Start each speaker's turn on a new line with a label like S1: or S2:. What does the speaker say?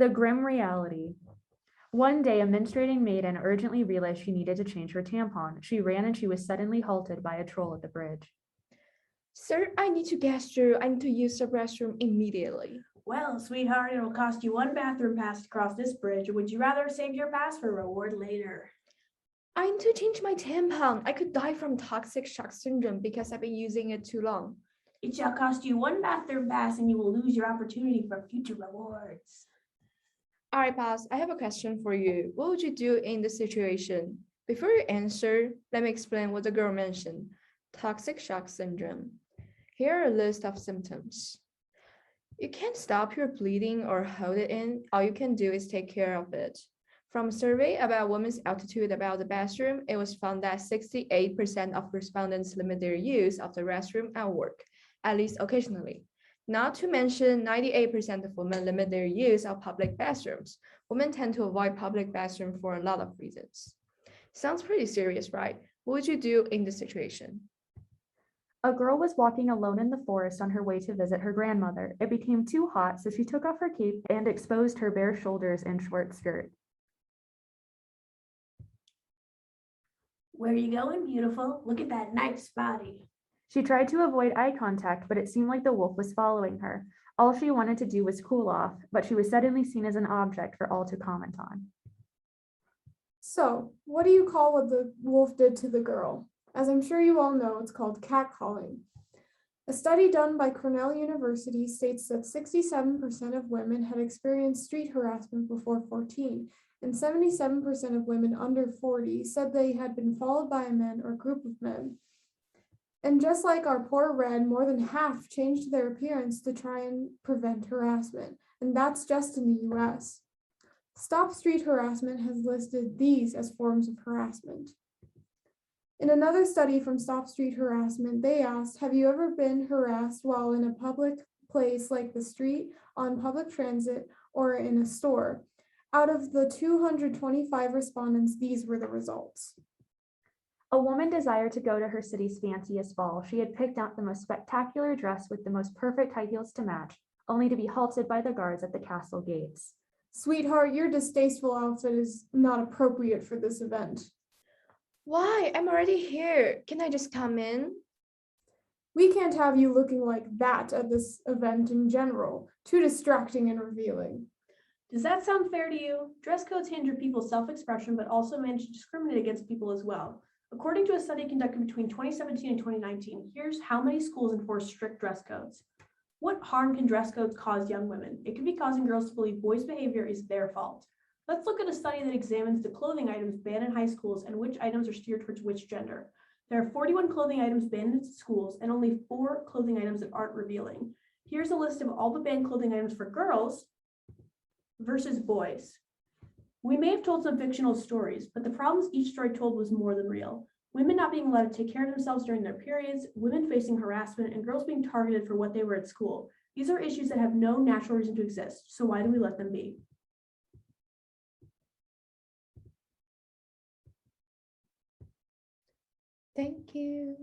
S1: The grim reality. One day, a menstruating maiden urgently realized she needed to change her tampon. She ran and she was suddenly halted by a troll at the bridge.
S2: Sir, I need to gas through. I need to use the restroom immediately.
S3: Well, sweetheart, it'll cost you one bathroom pass to cross this bridge, or would you rather save your pass for reward later?
S2: I need to change my tampon. I could die from toxic shock syndrome because I've been using it too long.
S3: It shall cost you one bathroom pass and you will lose your opportunity for future rewards.
S2: All right, boss, I have a question for you. What would you do in this situation? Before you answer, let me explain what the girl mentioned. Toxic shock syndrome. Here are a list of symptoms. You can't stop your bleeding or hold it in. All you can do is take care of it. From a survey about women's attitude about the bathroom, it was found that 68% of respondents limit their use of the restroom at work, at least occasionally. Not to mention 98% of women limit their use of public bathrooms. Women tend to avoid public bathrooms for a lot of reasons. Sounds pretty serious, right? What would you do in this situation?
S1: A girl was walking alone in the forest on her way to visit her grandmother. It became too hot, so she took off her cape and exposed her bare shoulders and short skirt.
S3: Where are you going, beautiful? Look at that nice body.
S1: She tried to avoid eye contact, but it seemed like the wolf was following her. All she wanted to do was cool off, but she was suddenly seen as an object for all to comment on.
S4: So, what do you call what the wolf did to the girl? As I'm sure you all know, it's called catcalling. A study done by Cornell University states that 67% of women had experienced street harassment before 14, and 77% of women under 40 said they had been followed by a man or group of men. And just like our poor Red, more than half changed their appearance to try and prevent harassment, and that's just in the US. Stop Street Harassment has listed these as forms of harassment. In another study from Stop Street Harassment, they asked, have you ever been harassed while in a public place like the street, on public transit, or in a store? Out of the 225 respondents, these were the results.
S1: A woman desired to go to her city's fanciest ball. She had picked out the most spectacular dress with the most perfect high heels to match, only to be halted by the guards at the castle gates.
S4: Sweetheart, your distasteful outfit is not appropriate for this event.
S2: Why? I'm already here. Can I just come in?
S4: We can't have you looking like that at this event in general. Too distracting and revealing.
S3: Does that sound fair to you? Dress codes hinder people's self-expression, but also manage to discriminate against people as well. According to a study conducted between 2017 and 2019, here's how many schools enforce strict dress codes. What harm can dress codes cause young women? It could be causing girls to believe boys' behavior is their fault. Let's look at a study that examines the clothing items banned in high schools and which items are steered towards which gender. There are 41 clothing items banned in schools and only 4 clothing items that aren't revealing. Here's a list of all the banned clothing items for girls versus boys. We may have told some fictional stories, but the problems each story told was more than real. Women not being allowed to take care of themselves during their periods, women facing harassment, and girls being targeted for what they were at school. These are issues that have no natural reason to exist, so why do we let them be?
S2: Thank you.